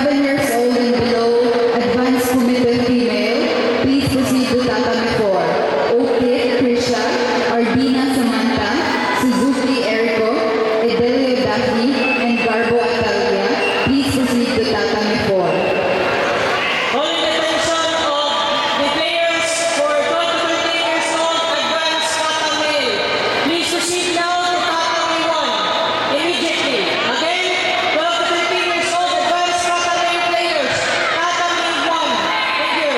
7 years old and below, advanced committed female, please proceed to Tatame 4. Okay, Krisha, Ardina Samantha, Suzuki Erico, Edelio Daphne, and Garbo Atalia, please proceed to Tatame 4. Calling the attention of the players for 12 to 13 years old advanced kata male. Please proceed now to Tatame 1 immediately. Again, 12 to 13 years old advanced kata male players. Tatame 1. Thank you.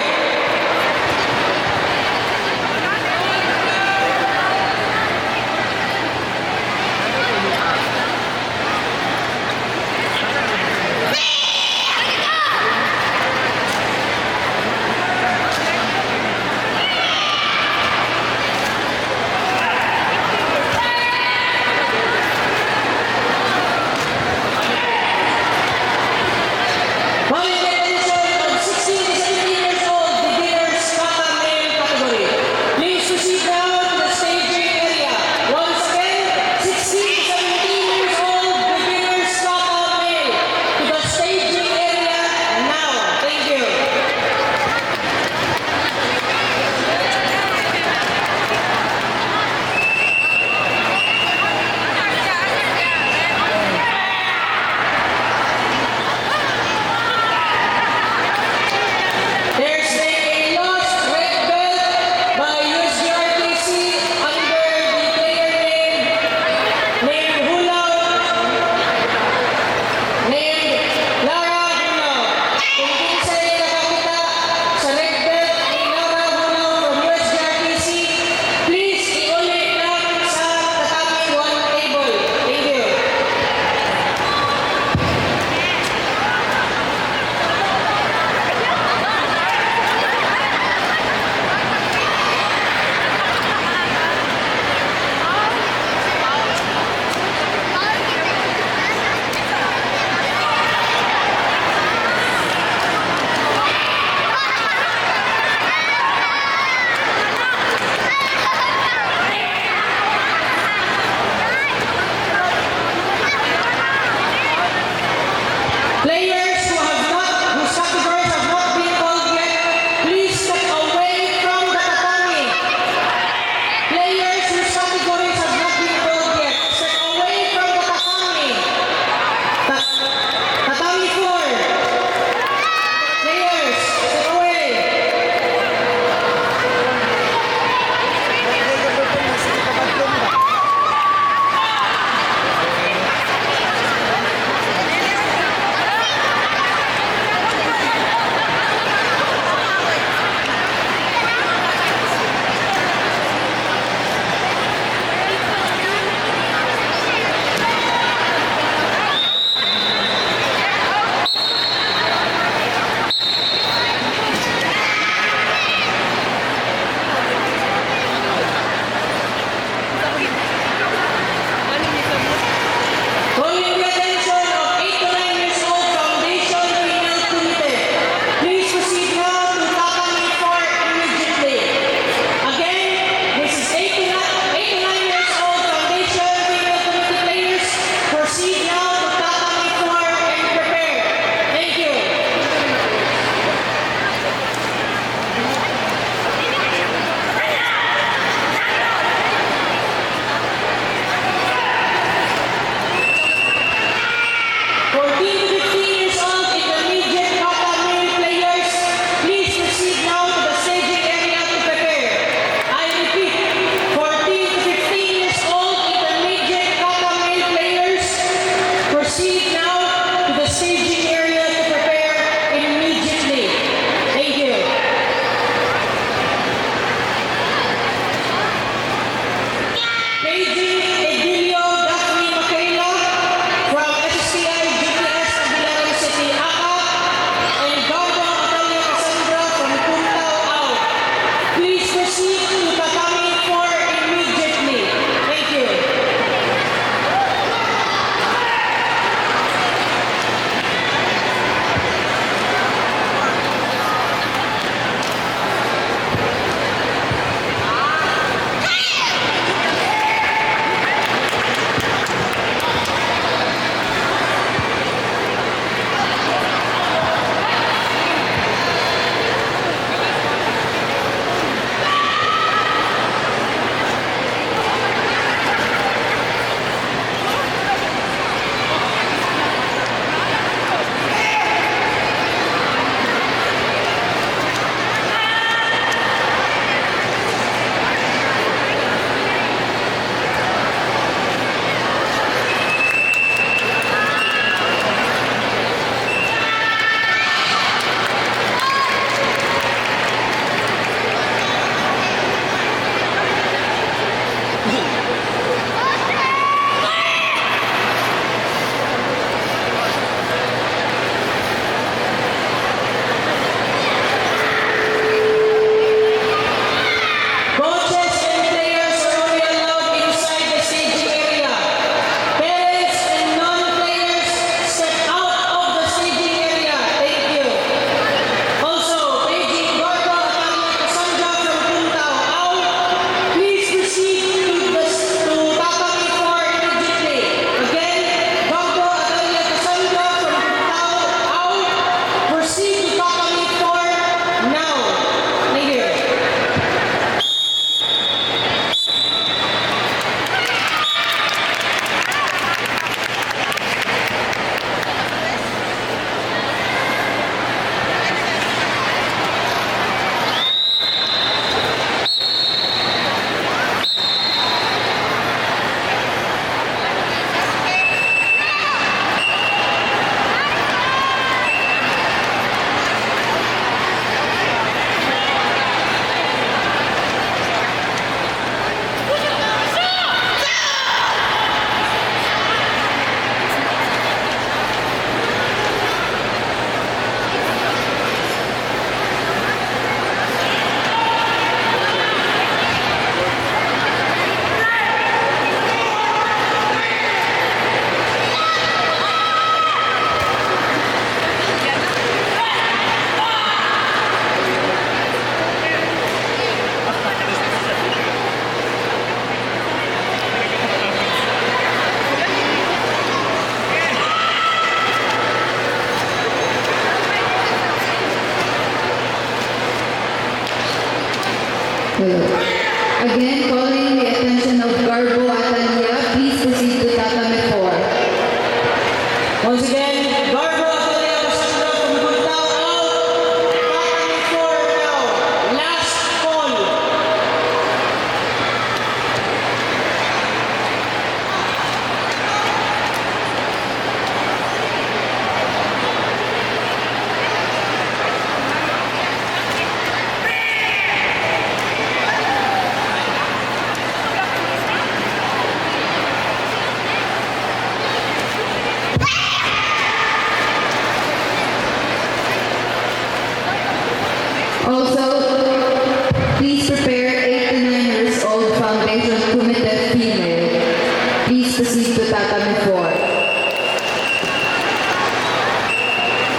Foundation Committee Female. Please proceed to Tatami 4.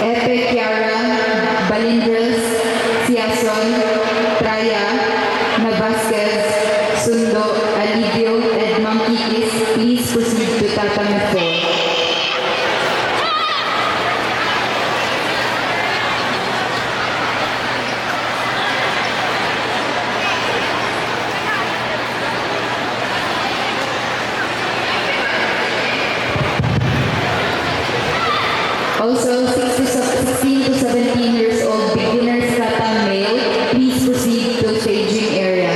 Epe Kiara Balindres Siason Traya Navasquez Sundo Alivio Edmang Kikis. Please proceed to Tatami 4. Also, 16 to 17 years old beginners kata male, please proceed to staging area.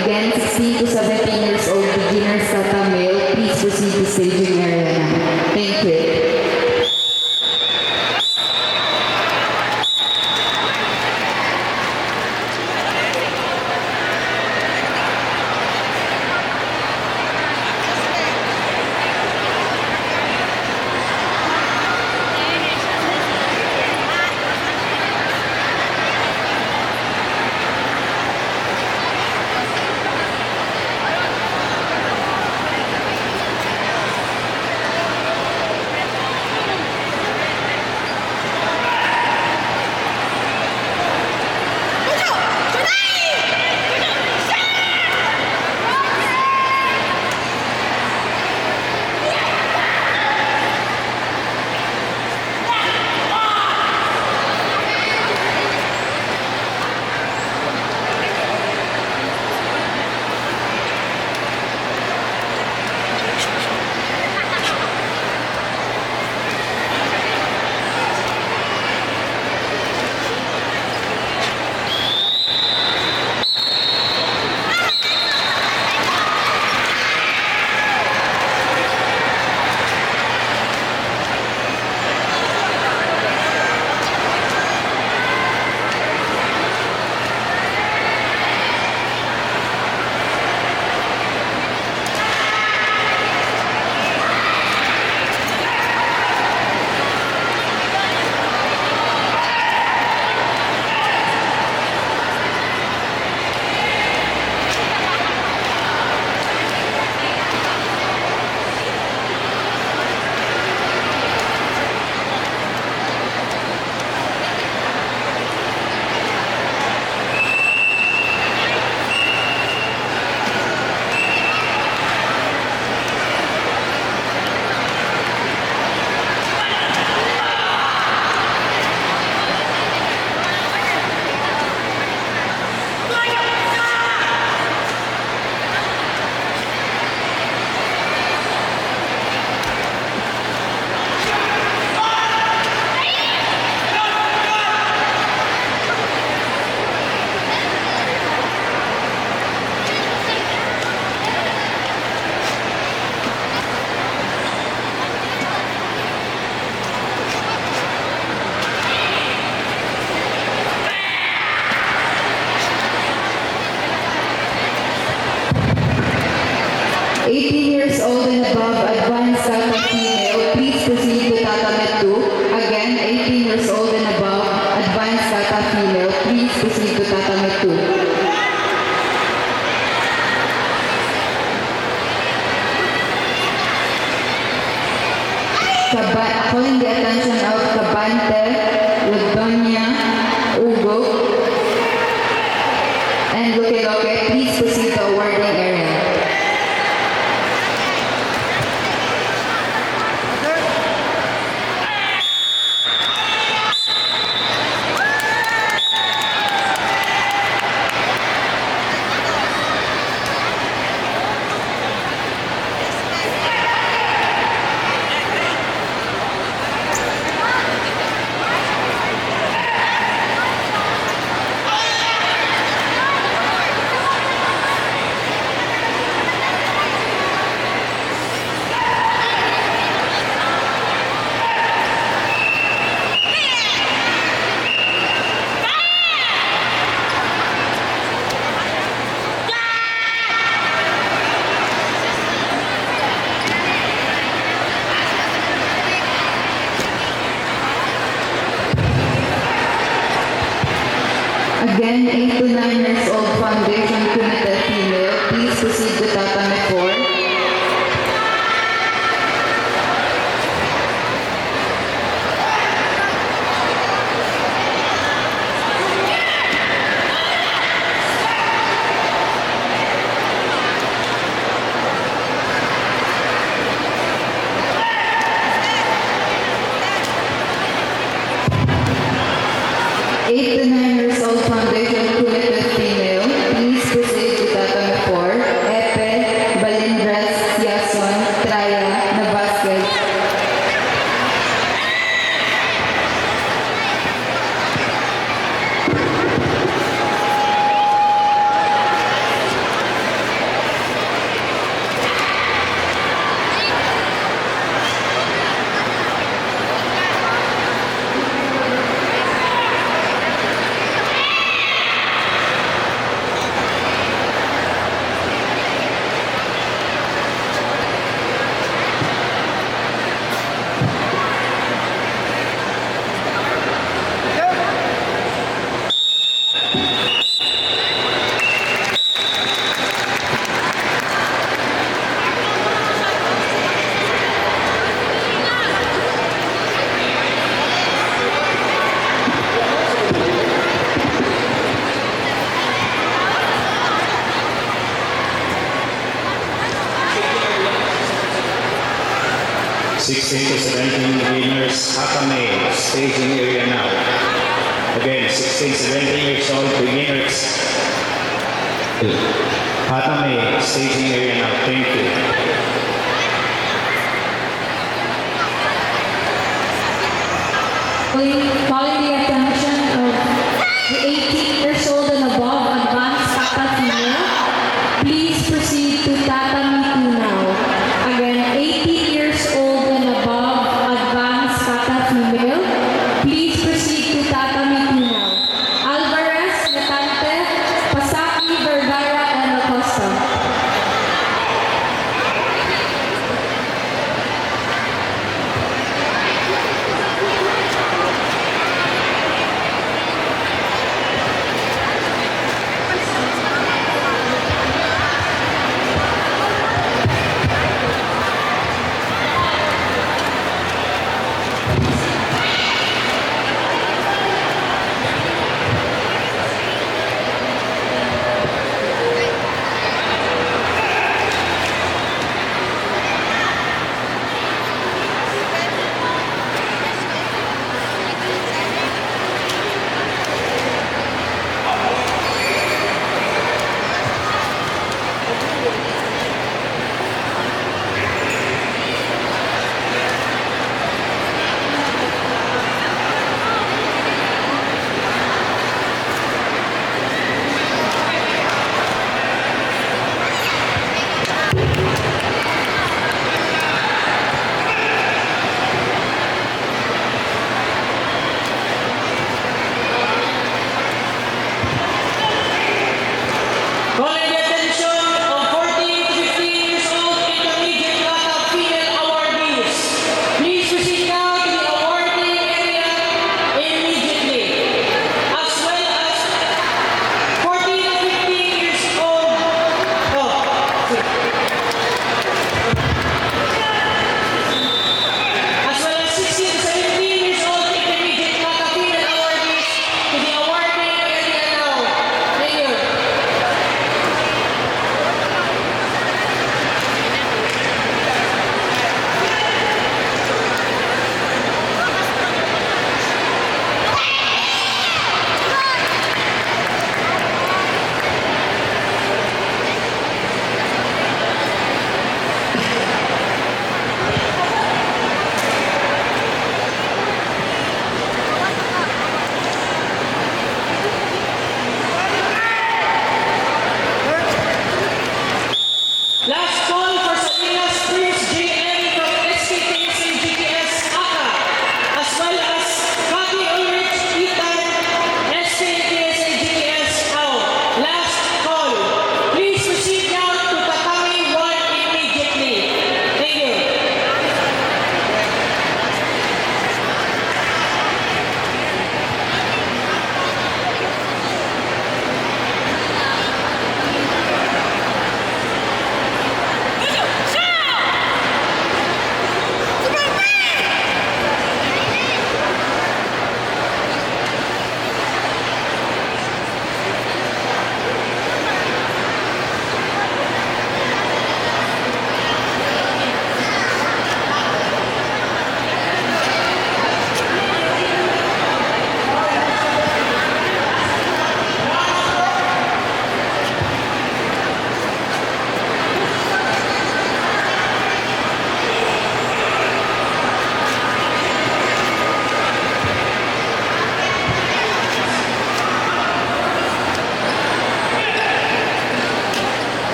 Again, 16 to 17 years old beginners kata male, please proceed to staging area na. Thank you. Calling the attention of Cabante, Ladonia, Ugo, and Loke, please proceed to awarding area. Again, 8 to 9 years old foundation committed female, please proceed to that Tatame 4. Eight to 9 years old foundation committed female, please proceed to Tatame 4. Epe, Balindras, Yason, Traya, Navasquez. Sixteen to 17 beginners, Hatame, staging area now. Again, 16, 17 years old beginners. Hatame, staging area now. Thank you. Calling the attention of the 18 years old and above advanced kata female, please proceed to Tatami 2 now. Again, 18 years old and above advanced kata female, please proceed to Tatami 2 now. Alvarez, Natante, Pasaki, Vergara, and Acosta.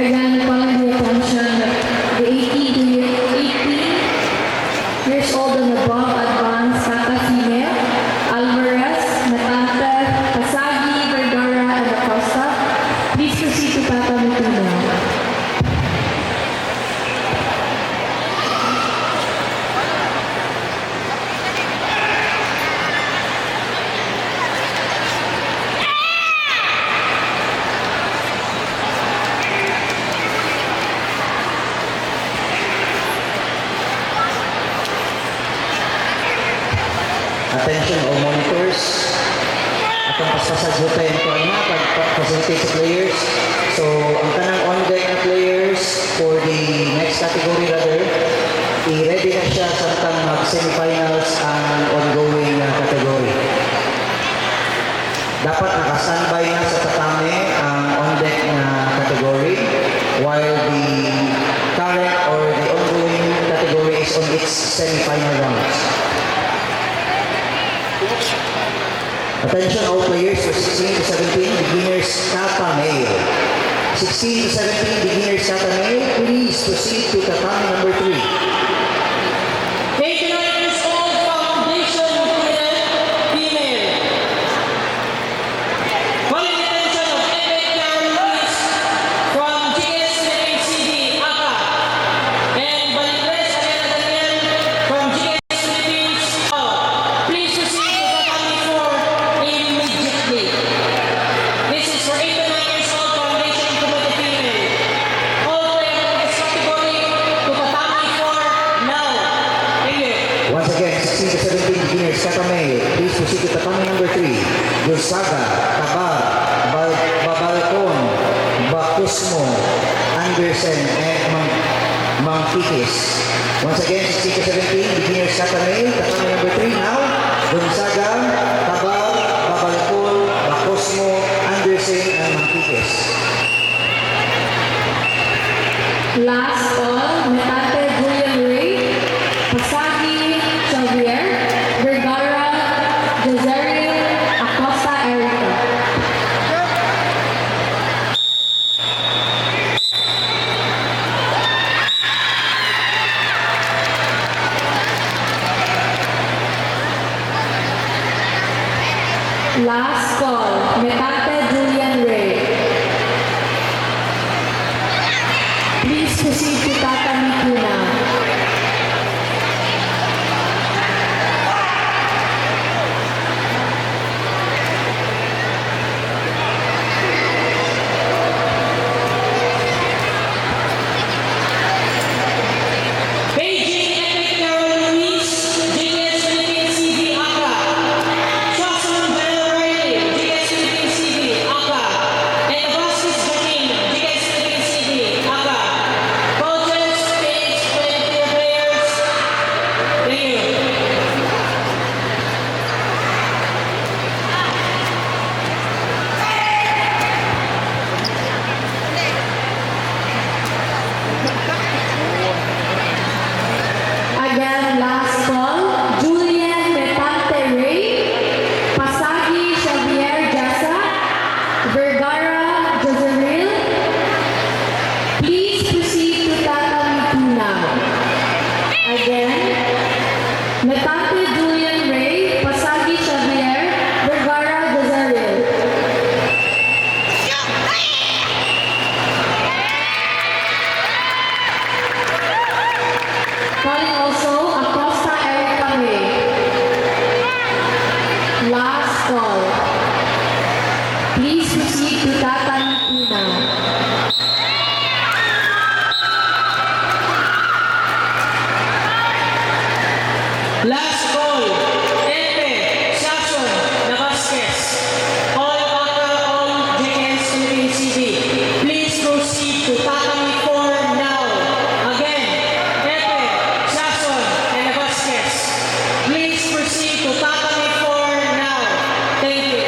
Again, calling the attention that the 18 years old and above advanced kata female, Alvarez, Matante, Pasagi, Vergara, and Acosta. Please proceed to Tata Mituna. Attention all monitors. Atong pasasagutan ko na pag-facilitate sa players. So, ang kanang on-deck na players for the next category rather, i-ready na siya samtang mag-semifinals ang ongoing category. Dapat naka-standby na sa tatame ang on-deck na category while the current or the ongoing category is on its semifinal rounds. Attention all players for 16 to 17 beginners kata male. 16 to 17 beginners kata male, please proceed to tatami number 3. 89 years old, Foundation female. Calling the attention of Epic Carol Luis from GS CD ACA and Balingres Arena Daniel from GS Philippines. Please proceed to Tatami 4 immediately. This is for 89 years old Foundation Committee female. All players in this category to Tatami 4 now. Thank you. Once again, 16 to 17 beginners kata male, please proceed to tatami number 3. Gonzaga, Tabar, Babalcon, Bacusmo, Anderson, and Mangkikis. Once again, 16 to 17 beginners kata male, tatami number 3 now. Gonzaga, Tabar, Babalcon, Bacusmo, Anderson, and Mangkikis. Last call, Metate Julian Ray, Pasagi Xavier, Vergara, Jezeriel, Acosta Erica. Last call, Metate Julian Ray. Please proceed to Tata Mituna. Beijing Epic Carol Luis, GS Philippines CD ACA. Jocelyn Bell Riley, GS Philippines CD ACA. And Vasquez Joaquin, GS Philippines CD ACA. Coaches, stage, 20 players. Thank you. Again, last call, Julian Metante Ray, Pasagi Xavier Jasa, Vergara Jezeriel. Please proceed to Tata Mituna. Again, Metante Julian Ray, Pasagi Xavier, Vergara Jezeriel. Calling also Acosta Erica May. Last call. Please proceed to Tata Mituna. Last call, Epe, Sason, Navasquez. All ACA, all GS Philippines CD. Please proceed to Tatami 4 now. Again, Epe, Sason, and Navasquez. Please proceed to Tatami 4 now. Thank you.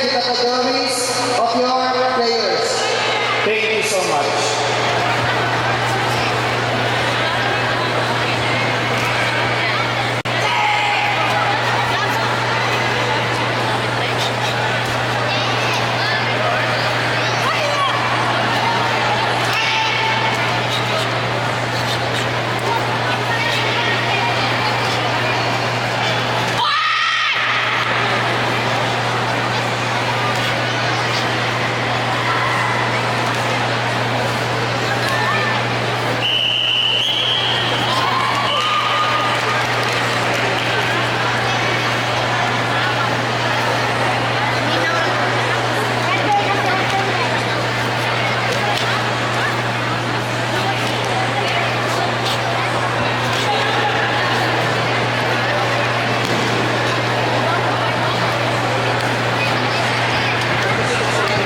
the categories of your players. Thank you so much.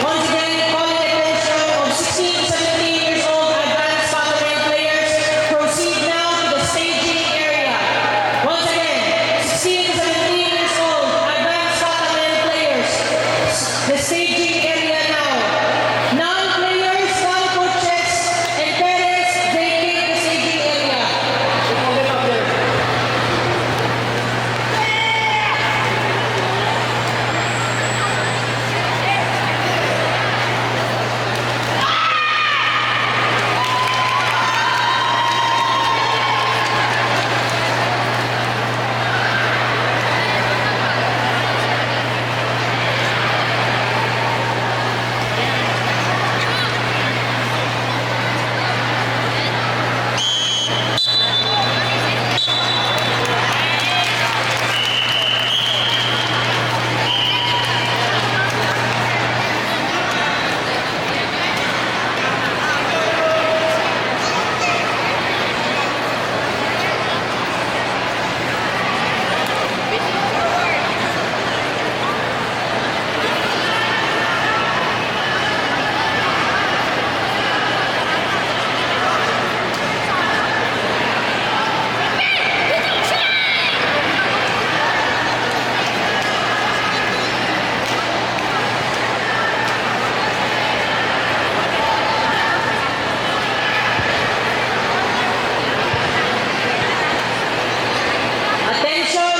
Once again, calling attention of 16 to 17 years old advanced Patamen players, proceed now to the staging area. Once again, 16 to 17 years old advanced Patamen players, the staging area now. Non-players, non-coaches, and parents vacate the staging area. Attention,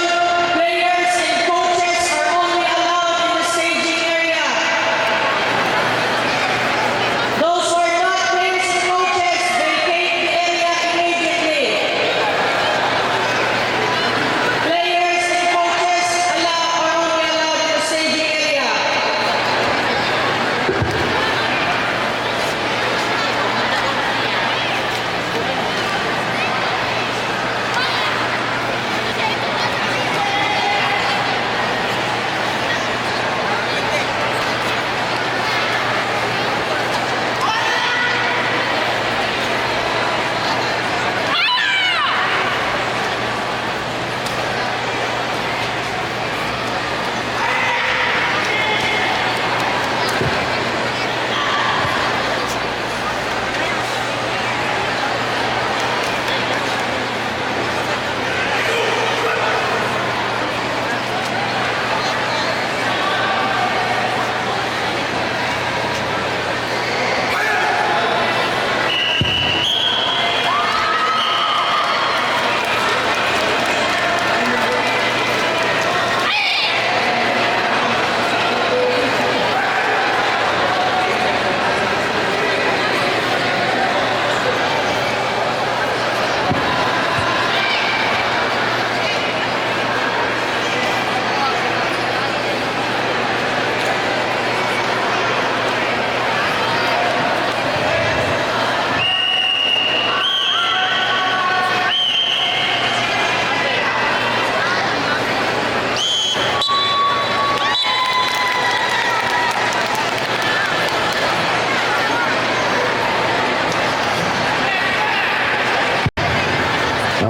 players and coaches are only allowed in the staging area. Those who are not players and coaches vacate the area immediately. Players and coaches are only allowed in the staging area.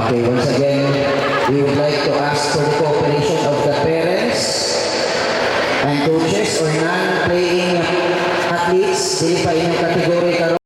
Okay, once again, we would like to ask for the cooperation of the parents and coaches or non-playing athletes, dili pa inyong kategory